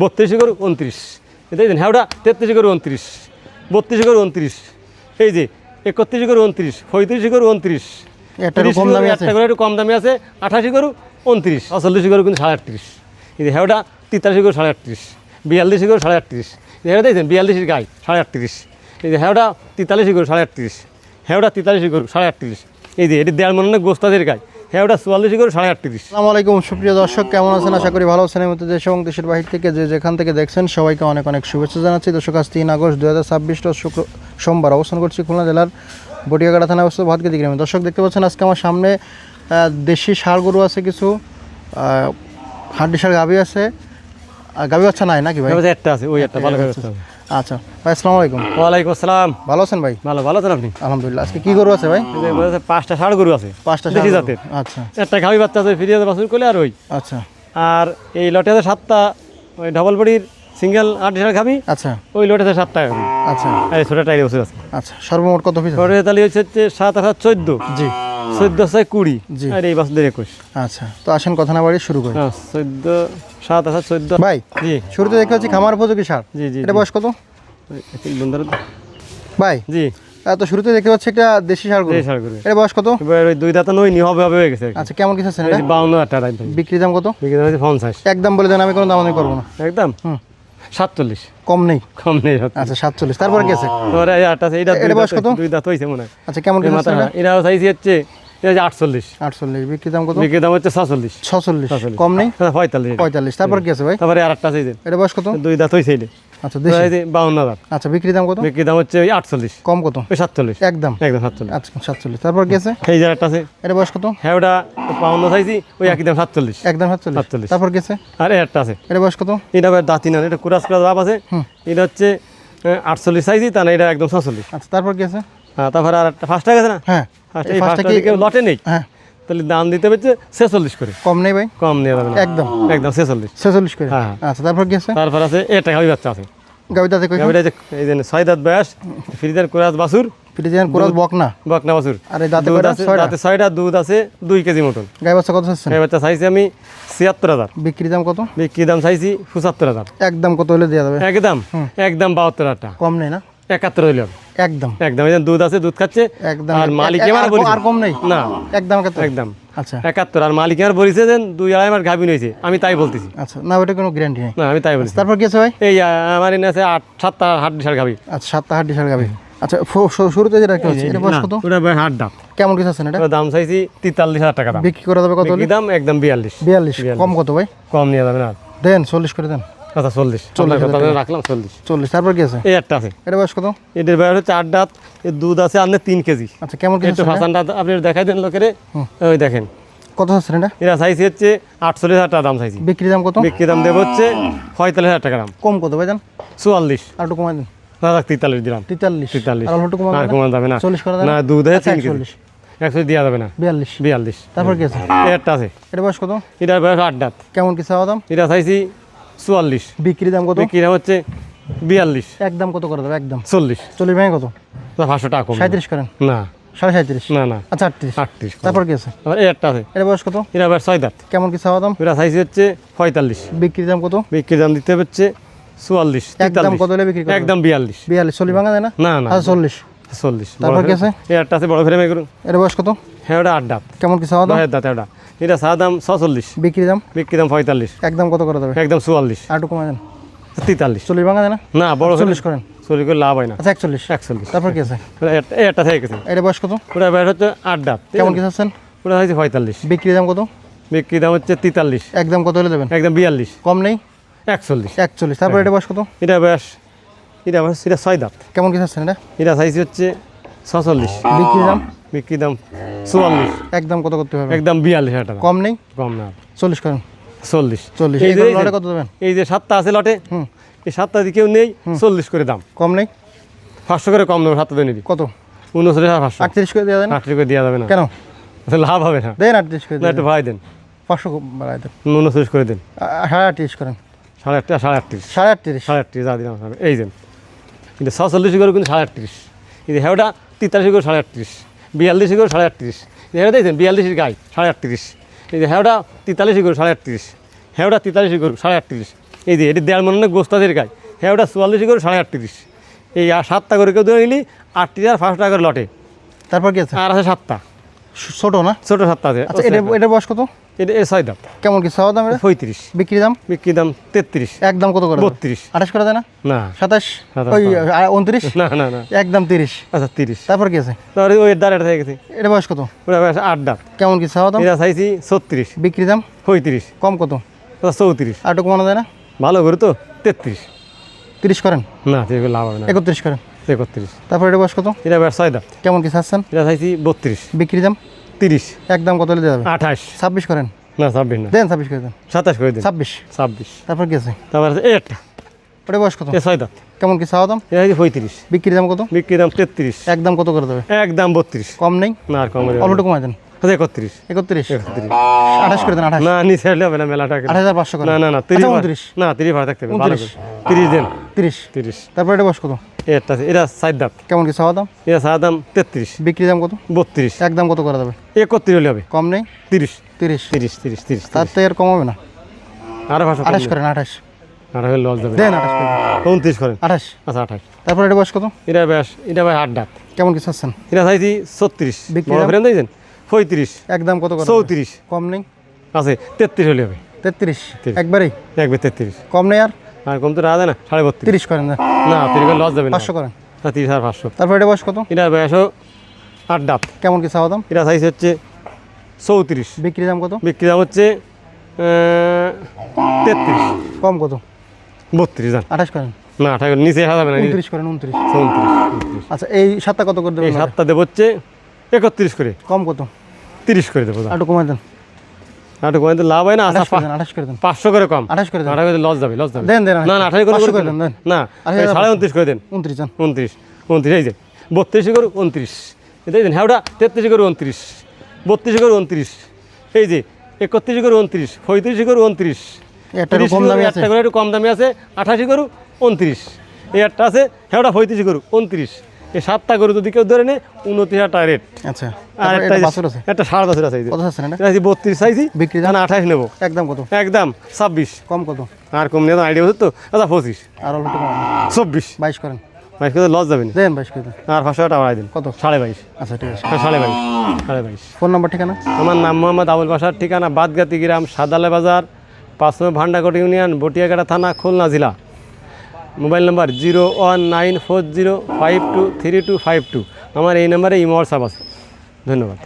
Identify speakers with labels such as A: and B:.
A: 32 গরু 29, এই যে হেওটা 33 গরু 29, 32 গরু 29, এই যে 31 গরু 29, 35 গরু 29,
B: একটা কম দামি আছে,
A: একটা গরু একটু কম দামি আছে 28 গরু 29, 39 গরু কিন্তু 38, এই যে হেওটা 43 গরু 38, 42 গরু 38, হেওটা দেখছেন 42 গাই 38, এই যে হেওটা 43 গরু 38, হেওটা 43 গরু 38, এই যে এটি 1.5 মন গোস্তাদের গাই, হেওটা 44 গরু 38।
B: আসসালামু আলাইকুম সুপ্রিয় দর্শক, কেমন আছেন? আশা করি ভালো আছেন। এই মধ্যে দেশ এবং দেশের বাহির থেকে যে যেখান থেকে দেখছেন সবাইকে অনেক অনেক শুভেচ্ছা জানাচ্ছি। দর্শক, আজ 3 আগস্ট 2026 সোমবার অবস্থান করছি খুলনা জেলার বটিয়াঘাটা থানায় অবস্থিত ভাতগাতি গ্রামে। দর্শক, দেখতে পাচ্ছেন আজকে আমার সামনে দেশি ষাঁড় গরু আছে, কিছু হাড্ডি ষাঁড় গাভী আছে। গাভী বাচ্চা নাই নাকি ভাই?
A: একটা আছে, ওই একটা ভালো ব্যবস্থা।
B: আচ্ছা ভাই, আসসালামু আলাইকুম।
A: ওয়ালাইকুম আসসালাম।
B: ভালো আছেন ভাই?
A: ভালো আছেন আপনি?
B: আলহামদুলিল্লাহ। আজকে কি গরু আছে ভাই?
A: 5টা ষাঁড় গরু আছে,
B: 5টা
A: দেশি জাতের।
B: আচ্ছা,
A: একটা গাভী বাচ্চা আছে, ফিরিয়ে বাছুর করলে আর ওই।
B: আচ্ছা,
A: আর এই লটে আছে 7টা ওই ডাবল বডির সিঙ্গেল 8 ষাঁড় গাভী।
B: আচ্ছা,
A: ওই লটে আছে 7টা গাভী।
B: আচ্ছা,
A: এই ছোট টাইরি বছর আছে।
B: আচ্ছা, সর্বমোট কত পিস?
A: ছোট তালি হচ্ছে 7 আর 14,
B: জি,
A: 14 আছে 20,
B: জি।
A: আর এই বাছুরদের 21।
B: আচ্ছা, তো আসেন কথা না বাড়ি শুরু করি।
A: 14, 7 আছে 14
B: ভাই।
A: জি
B: শুরুতে দেখতে পাচ্ছি খামার উপযোগী ষাঁড়।
A: জি জি।
B: এটা বয়স কত ভাই?
A: জি,
B: তো শুরুতে দেখতে পাচ্ছি একটা দেশি ষাঁড় গরু।
A: দেশি ষাঁড় গরু।
B: এটা বয়স কত?
A: এবার ওই 2 দাঁত নই নি হবে হয়ে গেছে।
B: আচ্ছা, কেমন কিছু আছেন এটা?
A: 52 টাকা দাম।
B: বিক্রি দাম কত?
A: বিক্রি দাম হচ্ছে 50।
B: একদম বলে দেন, আমি কোনো দামাদামি করবো না।
A: একদম
B: হুম।
A: 47,
B: কম নেই?
A: কম নেই।
B: আচ্ছা, 47। তারপরে কি আছে?
A: তোমার এই 8 আছে, এটা
B: এটা বয়স কত?
A: 2 দাঁত হইছে মনে হয়।
B: আচ্ছা, কেমন কিছু আছে এটা?
A: এটাও চাইছি হচ্ছে, এটা হচ্ছে 48,
B: 48। বিক্রি দাম কত?
A: বিক্রি দাম হচ্ছে 46,
B: 46। কম নেই?
A: 45।
B: 45। তারপর কি আছে ভাই?
A: তারপরে আরেকটা আছে,
B: এটা বয়স কত?
A: 2 দাঁত হইছে এটা।
B: আচ্ছা, দেশি।
A: 52,000।
B: আচ্ছা, বিক্রি দাম কত?
A: বিক্রি দাম হচ্ছে ওই 48,
B: কম কত?
A: ওই 47,
B: একদম?
A: একদম 47।
B: আচ্ছা, 47। তারপর কি আছে?
A: এই যে একটা আছে,
B: এটা বয়স কত?
A: হ্যাঁ ওটা 52 চাইছি, ওই একই দাম 47,
B: একদম 47।
A: 47।
B: তারপর কি আছে?
A: আর একটা আছে,
B: এটা বয়স কত?
A: এটা আবার দাঁতি না, এটা কুরাস ভাব আছে। এটা হচ্ছে 48 চাইছি, তা না এটা একদম 46।
B: আচ্ছা, তারপর কি আছে?
A: তারপরে আর একটা ফার্স্টটা গেছে না,
B: হ্যাঁ,
A: এই ফার্স্টটা কি লটে নেই,
B: হ্যাঁ,
A: তাহলে দাম দিতে হচ্ছে 46 করে।
B: কম নেই ভাই?
A: কম নিয়ে যাবে না,
B: একদম?
A: একদম 46।
B: 46 করে?
A: হ্যাঁ।
B: আচ্ছা, তারপর কি আছে?
A: তারপর আছে এটা গাভী বাচ্চা আছে,
B: গাবিটাতে কই?
A: গাভীটা এই যে 6 দাঁত বয়স, ফ্রিজার কুরাস বাছুর,
B: ফ্রিজিয়ান কোরাস বকনা?
A: বকনা বাছুর।
B: আর এই দাঁতে
A: দুধ
B: কয়টা?
A: আছে,
B: 6টা?
A: দাঁতে 6টা, দুধ আছে 2 কেজি মতন।
B: গাই বাচ্চা কত চাচ্ছেন?
A: গাভী বাচ্চা চাইছি আমি 76,000,
B: বিক্রি দাম কত?
A: বিক্রি দাম চাইছি 75,000।
B: একদম কত হলে দেওয়া যাবে?
A: একদম 72,000 টাকা।
B: কম নেই না?
A: 71 হইল
B: একদম?
A: একদম। এই যে দুধ আছে, দুধ খাচ্ছে।
B: একদম?
A: আর মালিক
B: আর কম নেই?
A: না,
B: একদম কত?
A: একদম
B: আচ্ছা,
A: 71। আর মালিক আমার বলেছে যে 2-2.5 মাস গাভী নিয়েছে, আমি তাই বলতেছি।
B: আচ্ছা, না ওটা কোনো গ্যারান্টি নেই।
A: না, আমি তাই বলছি।
B: তারপর কি আছে ভাই?
A: এই আমার এনে আছে 7টা হাট বিশাল গাভী।
B: আচ্ছা, 7টা হাড্ডি ষাঁড় গাবি। আচ্ছা, শুরুতে যেটা একটা হচ্ছে, এটা বয়স কত?
A: ওটা হাট দাম।
B: কেমন কিছু আছেন এটা?
A: ওটার দাম চাইছি 43,000 টাকা দাম।
B: বিক্রি করা যাবে কত হলে?
A: বিক্রি দাম একদম 42।
B: 42? কম কত ভাই?
A: কম নিয়ে যাবে না।
B: দেন 40 করে দেন।
A: আচ্ছা 40,
B: 40,000
A: কথা
B: টাকা।
A: রাখলাম 40।
B: 40। তারপর কি আছে?
A: এই একটা আছে,
B: এটা বয়স কত?
A: এটার বয়স হচ্ছে 8 দাঁত, এর দুধ আছে আপনার 3 কেজি।
B: আচ্ছা, কেমন কিছু
A: একটু
B: আছে?
A: ফাঁসানটা আপনি দেখাই দেন লোকেরে, ওই দেখেন।
B: কত আছেন এটা?
A: এরা চাইছি হচ্ছে 48,000 টাকা দাম চাইছি।
B: বিক্রি দাম কত?
A: বিক্রি দাম দেবো হচ্ছে 45,000 টাকা দাম।
B: কম কত ভাই দেন?
A: 44,
B: আর একটু কমাই দেন।
A: না 43 দিলাম।
B: 43?
A: 43।
B: আর অল্প কমাই
A: আর
B: দেন?
A: কমানো যাবে না।
B: 40 করে দেন?
A: না, দুধ আছে
B: আচ্ছা,
A: 3 কেজি।
B: 41?
A: 100 দেওয়া যাবে না।
B: 42?
A: 42।
B: তারপর কি আছে?
A: এই একটা আছে,
B: এটা বয়স কত?
A: এটার বয়স 8 দাঁত,
B: কেমন কি চাওয়া দাম?
A: এটা চাইছি 44,
B: বিক্রি দাম কত?
A: বিক্রি দাম হচ্ছে 42।
B: একদম কত করে দেবে? একদম
A: 40,
B: 40 ভেঙে কত?
A: 500 টাকা কম।
B: 37 করেন?
A: না
B: 37.5?
A: না না,
B: আচ্ছা, 38?
A: 38।
B: তারপর কি আছে?
A: আবার এই একটা আছে,
B: এটা বয়স কত?
A: এটা বয়স 6 দাঁত,
B: কেমন কি চাওয়া দাম?
A: এটা চাইছি হচ্ছে 45,
B: বিক্রি দাম কত?
A: বিক্রি দাম দিতে হচ্ছে 44,
B: একদম
A: 43,
B: কত হলে বিক্রি করবেন?
A: একদম 42।
B: 42? 40 ভাঙা দেয় না?
A: না না,
B: আচ্ছা, 40।
A: 40।
B: তারপর কি আছে?
A: এই একটা আছে বড় ফ্রেমে করুন।
B: এটা বয়স কত?
A: হ্যাঁ ওটা 8 দাঁত,
B: কেমন কি চাওয়া দাম?
A: 10 দাঁত। এটা চা দাম 46,
B: বিক্রি দাম?
A: বিক্রি দাম 45,
B: একদম কত করে দেবে?
A: একদম 44,
B: আর একটু কমাই দেন।
A: 43।
B: 40 ভাঙা দেয় না?
A: না, বড়
B: 40 করেন?
A: চুরি করে লাভ হয় না।
B: আচ্ছা, 41?
A: 41।
B: তারপর কি আছে?
A: এই একটা থেকে গেছে,
B: এটা বয়স কত?
A: ওটা বয়স হচ্ছে 8 দাঁত,
B: কেমন কি চাচ্ছেন?
A: ওটা হয়েছে 45,
B: বিক্রি দাম কত?
A: বিক্রি দাম হচ্ছে 43,
B: একদম কত হলে দেবেন?
A: একদম 42,
B: কম নেই?
A: 41।
B: 41? তারপর এটা বয়স কত?
A: এটা বয়স, এটা বয়স, এটা 6 দাঁত,
B: কেমন কি চাচ্ছেন এটা?
A: এটা সাইজ হচ্ছে 46,
B: বিক্রি দাম?
A: বিক্রি দাম 44,
B: একদম কত করতে হবে?
A: একদম 42,000 টাকা।
B: কম নেই?
A: কম না,
B: 40 করেন?
A: 40।
B: 40?
A: এই
B: এই
A: যে
B: লটে কত দেবেন?
A: এই যে 7টা আছে লটে,
B: হুম।
A: এই 7টা দিয়ে কেউ নেই, 40 করে দাম।
B: কম নেই?
A: 500 করে কম দেবো, 7টা দিয়ে নিবি।
B: কত?
A: 39,500।
B: 38 করে দেওয়া দেন?
A: 8 করে দেওয়া যাবে না,
B: কেন?
A: লাভ হবে না।
B: দেন 38 করে
A: না, একটু
B: দেন।
A: ভাই দেন,
B: 500 বাড়াই দেন।
A: 39 করে দেন।
B: 38 করেন?
A: 38, 38,
B: 38?
A: 38 যা দিলাম। এই যে কিন্তু 46 করে কিন্তু 38, কিন্তু হেওটা 43 করে 38, 42 করে 38, হেওটা দেখছেন 42 গাই 38, এই যে হেওটা 43 করে 38, হেওটা 43 করে 38, এই যে এটি 1.5 মনের গোস্তাদের গাই হ্যাঁ ওটা 44 গরু 38.5 এই 7টা করে কেউ ধরে নিলি 38 আর 5 টাকা করে লটে
B: তারপর কি আছে?
A: আর আছে 7টা
B: ছোট না?
A: ছোট 7টা আছে
B: আচ্ছা, এটা বয়স কত?
A: এটা 6 দাম
B: কেমন কি চাওয়া দাম?
A: 35
B: বিক্রি দাম?
A: বিক্রি দাম 33
B: একদম কত করে?
A: 32
B: 28 করে দেয় না?
A: না
B: 27
A: 27
B: ওই 29
A: না না না
B: একদম 30।
A: আচ্ছা 30
B: তারপর কি আছে?
A: তারপরে ওই দাঁড়াটা থেকে গেছে
B: এটা বয়স কত?
A: ওটা বেশ 8 দাঁত
B: কেমন কি চাওয়া দাম?
A: এটা চাইছি 36
B: বিক্রি দাম?
A: 35
B: কম কত?
A: 34
B: আর একটু কমানো যায় না?
A: ভালো করে তো 33
B: 30 করেন?
A: না এগুলো লাভ হবে না
B: 31 করেন।
A: 31
B: তারপর এটা বয়স কত?
A: এটা বেশ 6 দাঁত
B: কেমন কি চাচ্ছেন?
A: এটা চাইছি 32
B: বিক্রি দাম?
A: 30
B: একদম কত হলে দেওয়া যাবে?
A: 28
B: 26 করেন।
A: না 26 না
B: দেন 26 করে দেন।
A: 27 করে দিন
B: 26।
A: 26
B: তারপর কি আছে?
A: তারপরে আছে একটা
B: ওটা বয়স কত?
A: এ 6 দাঁত
B: কেমন কি চাওয়া দাম?
A: এটা হচ্ছে 35
B: বিক্রি দাম কত?
A: বিক্রি দাম 33
B: একদম কত করে দেবে?
A: একদম 32
B: কম নেই?
A: না আর কম
B: অল্প কমাই দেন।
A: 31
B: 31।
A: 31
B: 28 করে দেন। 28।
A: না নিচে হলে হবে না মেলা টাকা
B: 28,500 করে।
A: না না না
B: আচ্ছা,
A: 30
B: 29।
A: না 30 ভাড়া থাকতে হবে ভালো
B: 29
A: করে 30 দেন
B: 30।
A: 30
B: তারপর এটা বয়স কত?
A: এটা আছে এটা 7 দাঁত
B: কেমন কি চাওয়া দাম?
A: এটা সাদা দাম 33
B: বিক্রি দাম কত?
A: 32
B: একদম কত করে দেবে?
A: 31 হলে হবে
B: কম নেই?
A: 30
B: 30।
A: 30 30 30
B: তার তো এর কম হবে না?
A: আরো ভাষা
B: 28 করেন। 28
A: আর হলে লস যাবে
B: দেন। 28 করে দেন।
A: 29 করেন
B: 28।
A: আচ্ছা 28
B: তারপর এটা বয়স কত?
A: এটা বেশ এটা ভাই 8 দাঁত
B: কেমন কি চাচ্ছেন?
A: এটা চাইছি 36
B: বিক্রি
A: বড়
B: দাম?
A: ফ্রেম দিয়েছেন 35
B: একদম কত করে?
A: 34
B: কম নেই?
A: আছে 33 হলে হবে
B: 33।
A: 33
B: একবারেই
A: একবার 33
B: কম নেই? আর
A: আর কম তো রাখা না 32.5
B: 30 করেন। দেন।
A: না 30 লস যাবে না
B: 500 করেন।
A: 30 আর 500
B: তারপর এটা বয়স কত?
A: এটা বয়সও 8 দাঁত
B: কেমন কি চাওয়া দাম?
A: এটা সাইজ হচ্ছে 34
B: বিক্রি দাম কত?
A: বিক্রি দাম হচ্ছে 33
B: কম কত?
A: 32 জান
B: 28 করেন।
A: না 28 নিচে আসা যাবে না
B: 29 করেন। 29।
A: 29
B: আচ্ছা, এই 7টা কত করে
A: এই
B: দেবেন?
A: 7টা দেবো হচ্ছে 31 করে
B: কম কত?
A: 30 করে দেবো
B: আর একটু কমাই দেন।
A: আর কোনো তো লাভ হয় না আচ্ছা
B: 28 করে দেন।
A: 500 করে কম
B: 28 করে দেন।
A: 28 লস যাবে লস যাবে
B: দেন দেন।
A: না না 28
B: 500
A: করে
B: করে দেন। দেন।
A: না
B: আচ্ছা,
A: 29 করে দেন
B: 29 যান।
A: 29 29 এই যে 32 করে 29 এটাই দেন হ্যাঁ ওটা 33 করে 29 32 করে 29 এই যে 31 করে 29 35 করে 29
B: একটা একটু কম দামি আছে।
A: একটা করে একটু কম দামি আছে 88 করে 29 এই একটা আছে হ্যাঁ ওটা 35 করে 29 এই 7টা করে যদি কেউ ধরে নেয় 29,000 টাকা রেট
B: আচ্ছা।
A: আর
B: তারপর
A: একটা
B: এটা বাছুর আছে।
A: একটা 5.5 আছে এই যে
B: কত চাচ্ছেন এটা?
A: চাইছি 32 চাইছি
B: বিক্রি দাম?
A: না 28 নেবো
B: একদম কত?
A: একদম 26
B: কম কত?
A: আর কম নিয়ে আইডিয়া হচ্ছে তো আচ্ছা 25
B: আর অল্প একটু কমান।
A: 24
B: 22 করেন।
A: 22 করে লস যাবে না
B: দেন 22 করে দেন।
A: আর 500 টাকা বাড়াই দিন
B: কত?
A: 22.5
B: আচ্ছা, ঠিক আছে।
A: 22.5
B: ফোন নাম্বার, ঠিকানা?
A: আমার নাম মোহাম্মদ আবুল বাসার, ঠিকানা বাদগাতি গ্রাম, সাদালে বাজার, 5 নম্বর ভান্ডারকোট ইউনিয়ন, বটিয়াকাটা থানা, খুলনা জেলা। Mobile number 01940523252। আমার এই নাম্বারে ইমো হোয়াটসঅ্যাপ আছে। ধন্যবাদ।